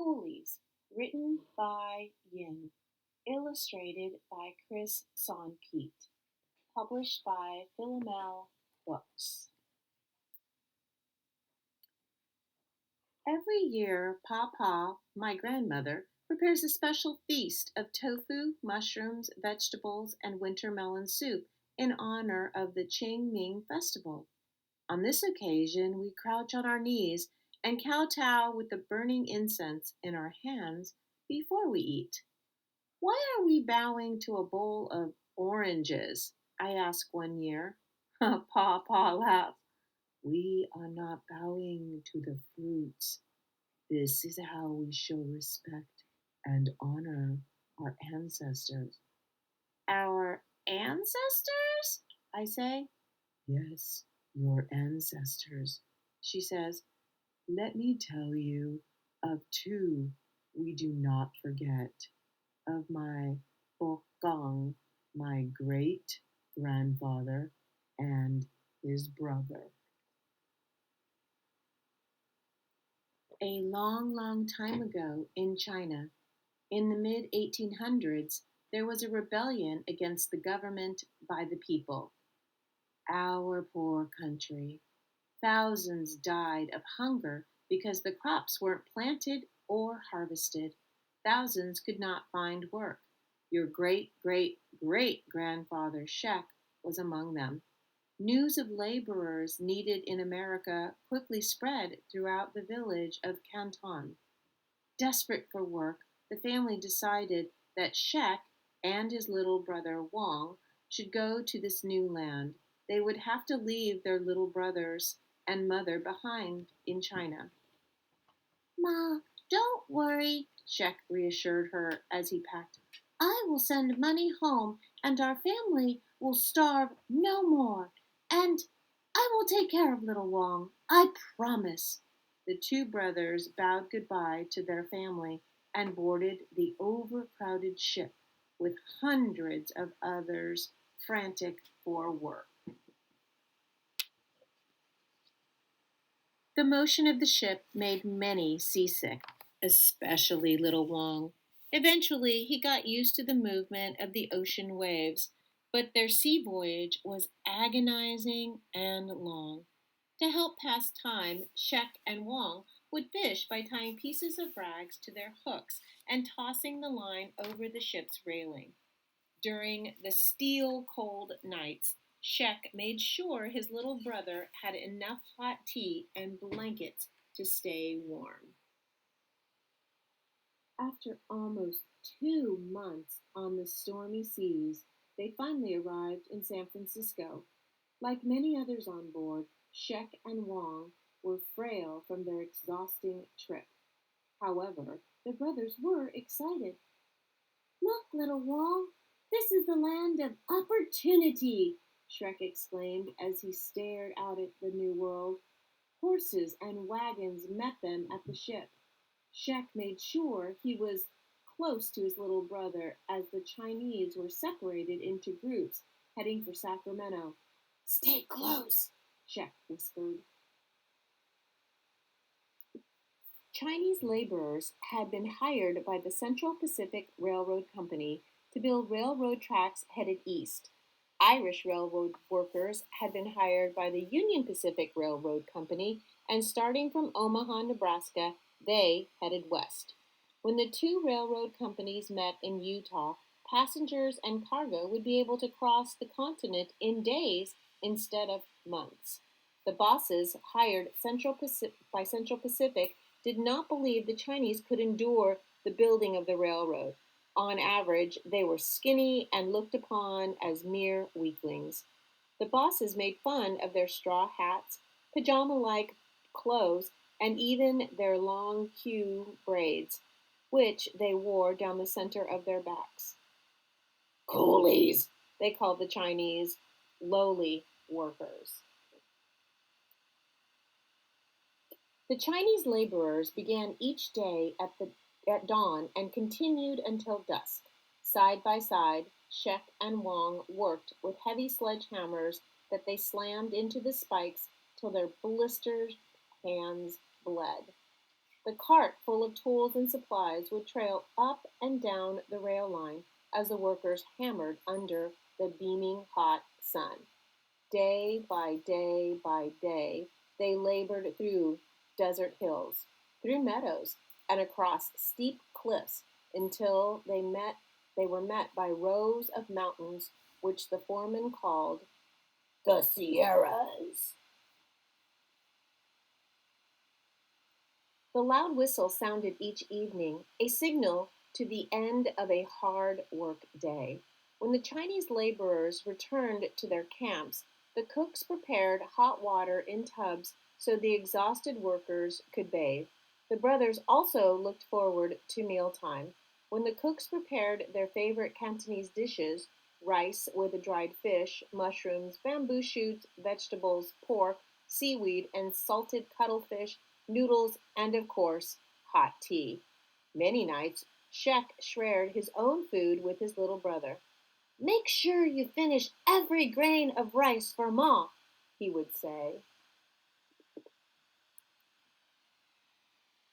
Coolies, written by Yin, illustrated by Chris Sonpete, published by Philomel Books. Every year, Papa, my grandmother, prepares a special feast of tofu, mushrooms, vegetables, and winter melon soup in honor of the Qingming festival. On this occasion, we crouch on our knees and kowtow with the burning incense in our hands before we eat. Why are we bowing to a bowl of oranges? I asked one year. Papa laughed. We are not bowing to the fruits. This is how we show respect and honor our ancestors. Our ancestors? I say. Yes, your ancestors, she says. Let me tell you of two we do not forget. Of my Bokong, my great grandfather, and his brother. A long, long time ago in China, in the mid 1800s, there was a rebellion against the government by the people. Our poor country. Thousands died of hunger because the crops weren't planted or harvested. Thousands could not find work. Your great great great grandfather Shek was among them. News of laborers needed in America quickly spread throughout the village of Canton. Desperate for work, the family decided that Shek and his little brother Wang should go to this new land. They would have to leave their little brothers and mother behind in China. Ma, don't worry, Shek reassured her as he packed. I will send money home and our family will starve no more. And I will take care of little Wang. I promise. The two brothers bowed goodbye to their family and boarded the overcrowded ship with hundreds of others frantic for work. The motion of the ship made many seasick, especially little Wang. Eventually, he got used to the movement of the ocean waves, but their sea voyage was agonizing and long. To help pass time, Shek and Wang would fish by tying pieces of rags to their hooks and tossing the line over the ship's railing. During the steel cold nights, Shek made sure his little brother had enough hot tea and blankets to stay warm. After almost 2 months on the stormy seas, they finally arrived in San Francisco. Like many others on board, Shek and Wang were frail from their exhausting trip. However, the brothers were excited. Look, little Wang, this is the land of opportunity, Shrek exclaimed as he stared out at the new world. Horses and wagons met them at the ship. Shek made sure he was close to his little brother as the Chinese were separated into groups heading for Sacramento. Stay close, Shek whispered. Chinese laborers had been hired by the Central Pacific Railroad Company to build railroad tracks headed east. Irish railroad workers had been hired by the Union Pacific Railroad Company, and starting from Omaha, Nebraska, they headed west. When the two railroad companies met in Utah, passengers and cargo would be able to cross the continent in days instead of months. The bosses hired by Central Pacific did not believe the Chinese could endure the building of the railroad. On average, they were skinny and looked upon as mere weaklings. The bosses made fun of their straw hats, pajama-like clothes, and even their long queue braids, which they wore down the center of their backs. Coolies, they called the Chinese lowly workers. The Chinese laborers began each day at dawn and continued until dusk. Side by side, Shek and Wang worked with heavy sledgehammers that they slammed into the spikes till their blistered hands bled. The cart full of tools and supplies would trail up and down the rail line as the workers hammered under the beaming hot sun. Day by day, they labored through desert hills, through meadows, and across steep cliffs until they were met by rows of mountains which the foreman called the Sierras. The loud whistle sounded each evening, a signal to the end of a hard work day. When the Chinese laborers returned to their camps, the cooks prepared hot water in tubs so the exhausted workers could bathe. The brothers also looked forward to mealtime. When the cooks prepared their favorite Cantonese dishes, rice with dried fish, mushrooms, bamboo shoots, vegetables, pork, seaweed, and salted cuttlefish, noodles, and of course, hot tea. Many nights, Shek shared his own food with his little brother. Make sure you finish every grain of rice for Ma, he would say.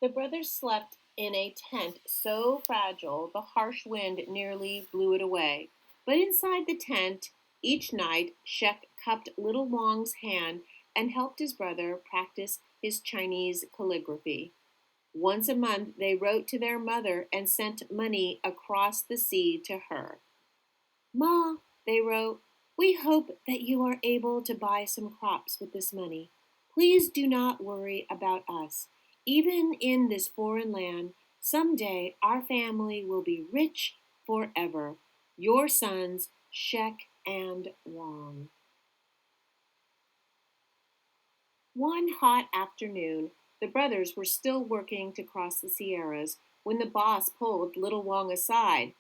The brothers slept in a tent so fragile the harsh wind nearly blew it away. But inside the tent, each night, Shek cupped little Wang's hand and helped his brother practice his Chinese calligraphy. Once a month, they wrote to their mother and sent money across the sea to her. Ma, they wrote, we hope that you are able to buy some crops with this money. Please do not worry about us. Even in this foreign land, someday our family will be rich forever. Your sons, Shek and Wang. One hot afternoon, the brothers were still working to cross the Sierras when the boss pulled little Wang aside.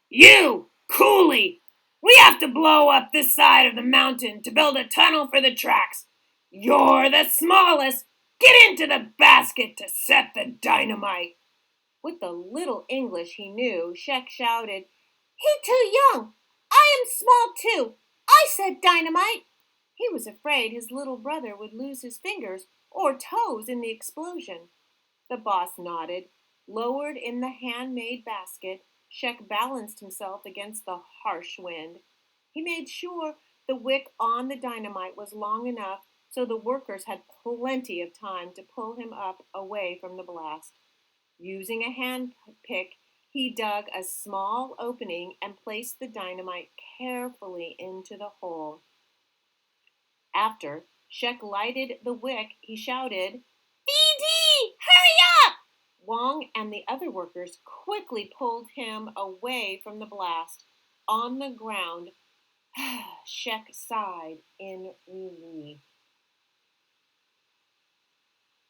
You, Coolie! We have to blow up this side of the mountain to build a tunnel for the tracks. You're the smallest. Get into the basket to set the dynamite. With the little English he knew, Shek shouted, He too young. I am small too. I said dynamite. He was afraid his little brother would lose his fingers or toes in the explosion. The boss nodded. Lowered in the handmade basket, Shek balanced himself against the harsh wind. He made sure the wick on the dynamite was long enough so the workers had plenty of time to pull him up away from the blast. Using a hand pick, he dug a small opening and placed the dynamite carefully into the hole. After Shek lighted the wick, he shouted, BD, hurry up! Wang and the other workers quickly pulled him away from the blast. On the ground, Shek sighed in relief.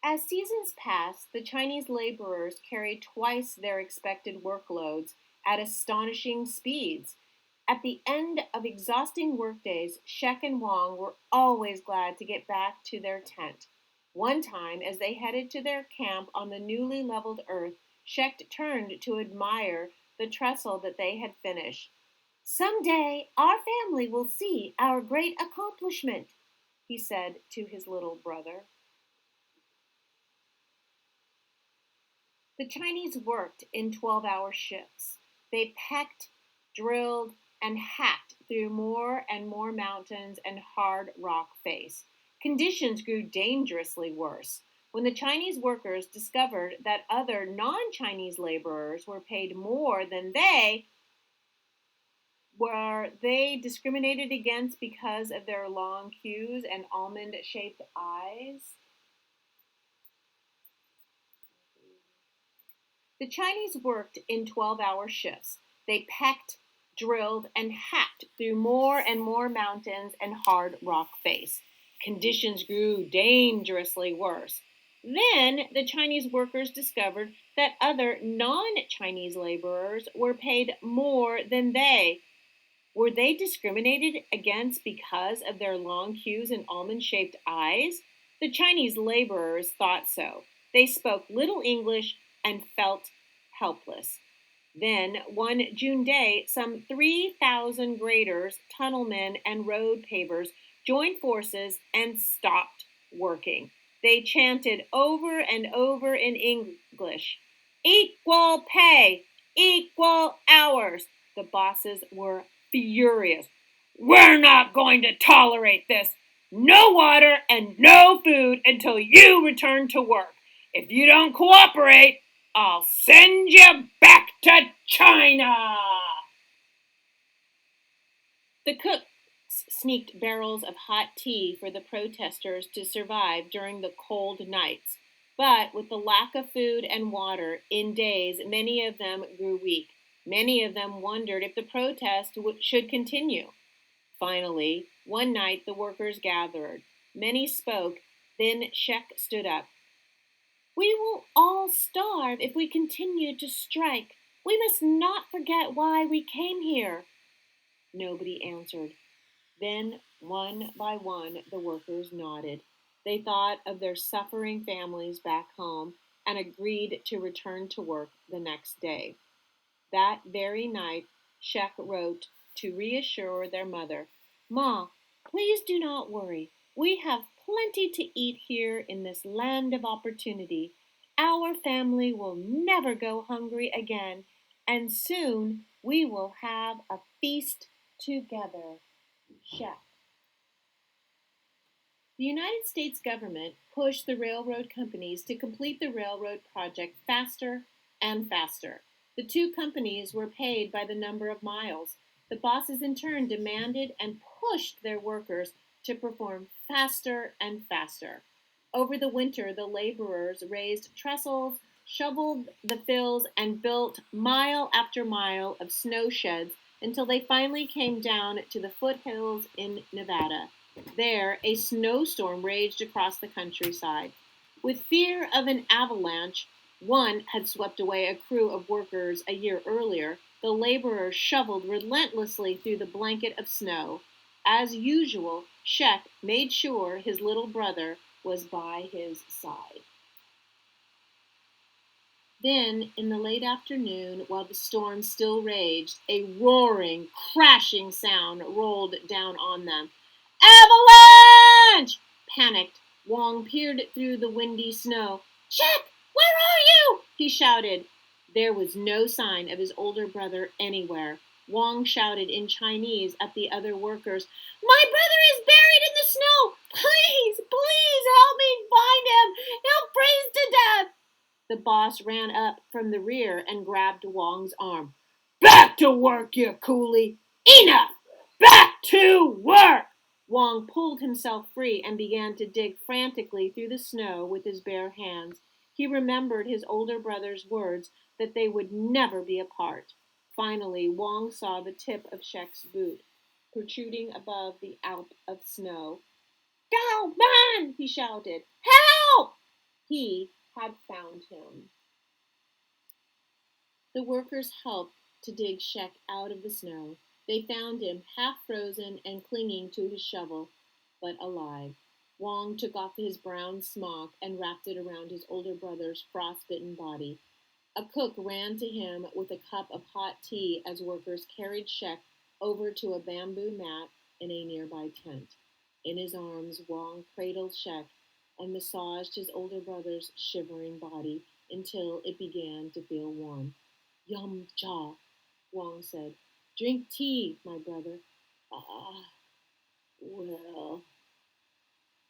As seasons passed, the Chinese laborers carried twice their expected workloads at astonishing speeds. At the end of exhausting workdays, Shek and Wang were always glad to get back to their tent. One time, as they headed to their camp on the newly leveled earth, Shek turned to admire the trestle that they had finished. Someday our family will see our great accomplishment, he said to his little brother. The Chinese worked in 12-hour shifts. They pecked, drilled, and hacked through more and more mountains and hard rock face. Conditions grew dangerously worse. When the Chinese workers discovered that other non-Chinese laborers were paid more than were they discriminated against because of their long queues and almond-shaped eyes? The Chinese worked in 12-hour shifts. They pecked, drilled, and hacked through more and more mountains and hard rock face. Conditions grew dangerously worse. Then the Chinese workers discovered that other non-Chinese laborers were paid more than they. Were they discriminated against because of their long queues and almond-shaped eyes? The Chinese laborers thought so. They spoke little English and felt helpless. Then, one June day, some 3,000 graders, tunnelmen, and road pavers joined forces and stopped working. They chanted over and over in English. Equal pay, equal hours. The bosses were furious. We're not going to tolerate this. No water and no food until you return to work. If you don't cooperate, I'll send you back to China. The cooks sneaked barrels of hot tea for the protesters to survive during the cold nights. But with the lack of food and water, in days, many of them grew weak. Many of them wondered if the protest should continue. Finally, one night the workers gathered. Many spoke, then Shek stood up. We will all starve if we continue to strike. We must not forget why we came here. Nobody answered. Then, one by one, the workers nodded. They thought of their suffering families back home and agreed to return to work the next day. That very night, Shek wrote to reassure their mother, Ma, please do not worry. We have plenty to eat here in this land of opportunity. Our family will never go hungry again, and soon we will have a feast together. Shek. The United States government pushed the railroad companies to complete the railroad project faster and faster. The two companies were paid by the number of miles. The bosses in turn demanded and pushed their workers to perform faster and faster. Over the winter, the laborers raised trestles, shoveled the fields, and built mile after mile of snow sheds until they finally came down to the foothills in Nevada. There, a snowstorm raged across the countryside. With fear of an avalanche, one had swept away a crew of workers a year earlier. The laborers shoveled relentlessly through the blanket of snow. As usual, Shek made sure his little brother was by his side. Then, in the late afternoon, while the storm still raged, a roaring, crashing sound rolled down on them. Avalanche! Panicked, Wong peered through the windy snow. Shek, where are you? He shouted. There was no sign of his older brother anywhere. Wong shouted in Chinese at the other workers, My brother is buried in the snow! Please, please help me find him! He'll freeze to death! The boss ran up from the rear and grabbed Wong's arm. Back to work, you coolie! Enough! Back to work! Wong pulled himself free and began to dig frantically through the snow with his bare hands. He remembered his older brother's words that they would never be apart. Finally, Wong saw the tip of Shek's boot protruding above the alp of snow. Go, man! He shouted. Help! He had found him. The workers helped to dig Shek out of the snow. They found him half frozen and clinging to his shovel, but alive. Wong took off his brown smock and wrapped it around his older brother's frostbitten body. A cook ran to him with a cup of hot tea as workers carried Shek over to a bamboo mat in a nearby tent. In his arms, Wong cradled Shek and massaged his older brother's shivering body until it began to feel warm. Yum cha, Wong said. Drink tea, my brother. Will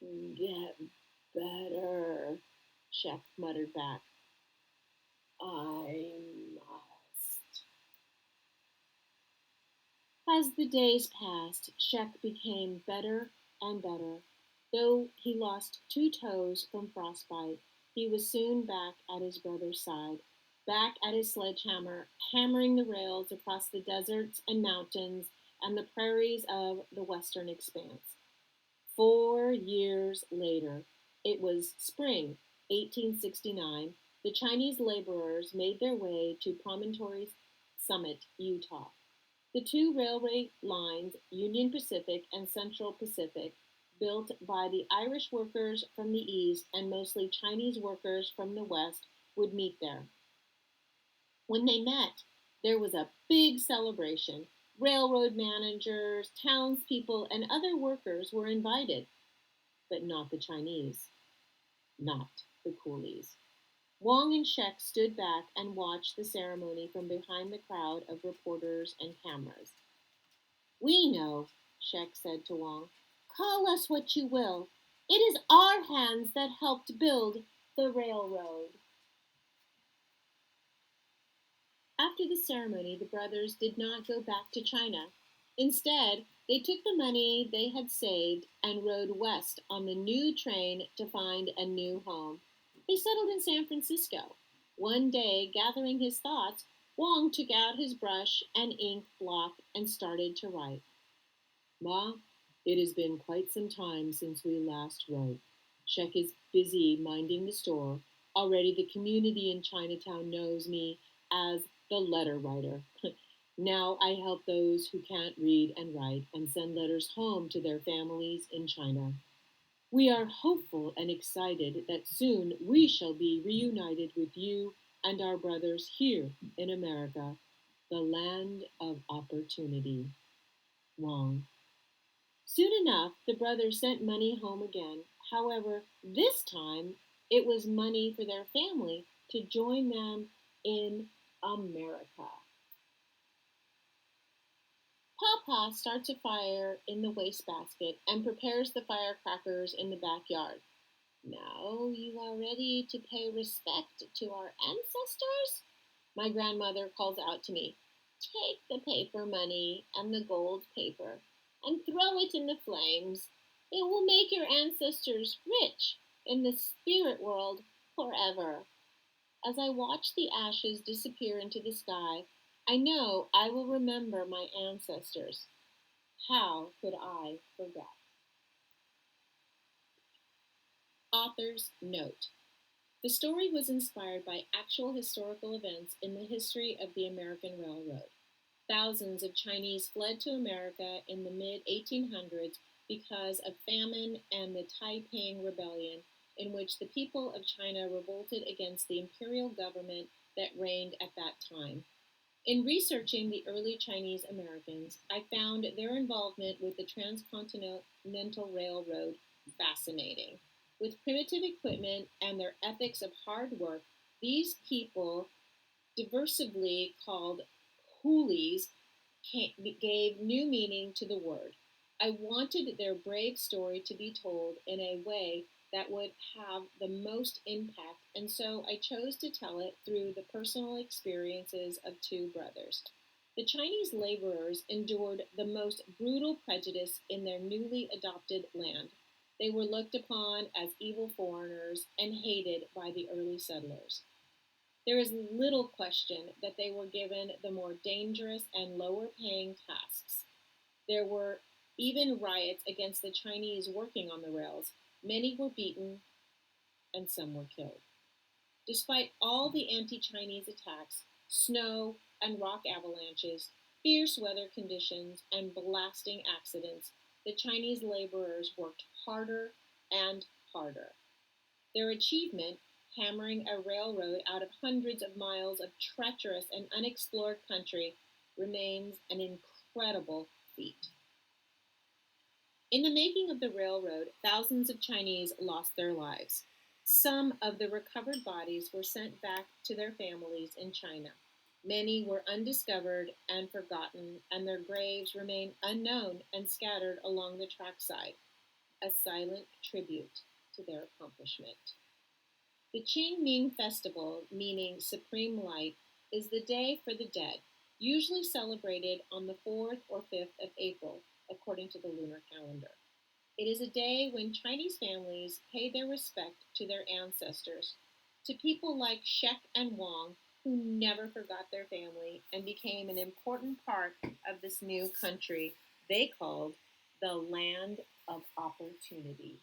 get better, Shek muttered back. I must. As the days passed, Shek became better and better. Though he lost 2 toes from frostbite, he was soon back at his brother's side, back at his sledgehammer, hammering the rails across the deserts and mountains and the prairies of the western expanse. 4 years later, it was spring 1869, the Chinese laborers made their way to Promontory Summit, Utah. The 2 railway lines, Union Pacific and Central Pacific, built by the Irish workers from the east and mostly Chinese workers from the west, would meet there. When they met, there was a big celebration. Railroad managers, townspeople, and other workers were invited, but not the Chinese, not the Coolies. Wang and Shek stood back and watched the ceremony from behind the crowd of reporters and cameras. "We know," Shek said to Wang. "Call us what you will. It is our hands that helped build the railroad." After the ceremony, the brothers did not go back to China. Instead, they took the money they had saved and rode west on the new train to find a new home. They settled in San Francisco. One day, gathering his thoughts, Wang took out his brush and ink block and started to write. "Ma, it has been quite some time since we last wrote. Shek is busy minding the store. Already the community in Chinatown knows me as the letter writer. Now I help those who can't read and write and send letters home to their families in China. We are hopeful and excited that soon we shall be reunited with you and our brothers here in America, the land of opportunity. Wang." Soon enough, the brothers sent money home again. However, this time it was money for their family to join them in America. Papa starts a fire in the wastebasket and prepares the firecrackers in the backyard. "Now you are ready to pay respect to our ancestors?" My grandmother calls out to me. "Take the paper money and the gold paper and throw it in the flames. It will make your ancestors rich in the spirit world forever." As I watch the ashes disappear into the sky, I know I will remember my ancestors. How could I forget? Author's note. The story was inspired by actual historical events in the history of the American Railroad. Thousands of Chinese fled to America in the mid 1800s because of famine and the Taiping Rebellion, in which the people of China revolted against the imperial government that reigned at that time. In researching the early Chinese Americans, I found their involvement with the transcontinental railroad fascinating. With primitive equipment and their ethics of hard work, these people, diversively called Coolies, gave new meaning to the word. I wanted their brave story to be told in a way that would have the most impact, and so I chose to tell it through the personal experiences of two brothers. The Chinese laborers endured the most brutal prejudice in their newly adopted land. They were looked upon as evil foreigners and hated by the early settlers. There is little question that they were given the more dangerous and lower paying tasks. There were even riots against the Chinese working on the rails. Many were beaten and some were killed. Despite all the anti Chinese attacks, snow and rock avalanches, fierce weather conditions, and blasting accidents, the Chinese laborers worked harder and harder. Their achievement, hammering a railroad out of hundreds of miles of treacherous and unexplored country, remains an incredible feat. In the making of the railroad, thousands of Chinese lost their lives. Some of the recovered bodies were sent back to their families in China. Many were undiscovered and forgotten, and their graves remain unknown and scattered along the trackside, a silent tribute to their accomplishment. The Qingming Festival, meaning supreme light, is the day for the dead, usually celebrated on the 4th or 5th of April, according to the lunar calendar. It is a day when Chinese families pay their respect to their ancestors, to people like Shek and Wang, who never forgot their family and became an important part of this new country they called the Land of Opportunity.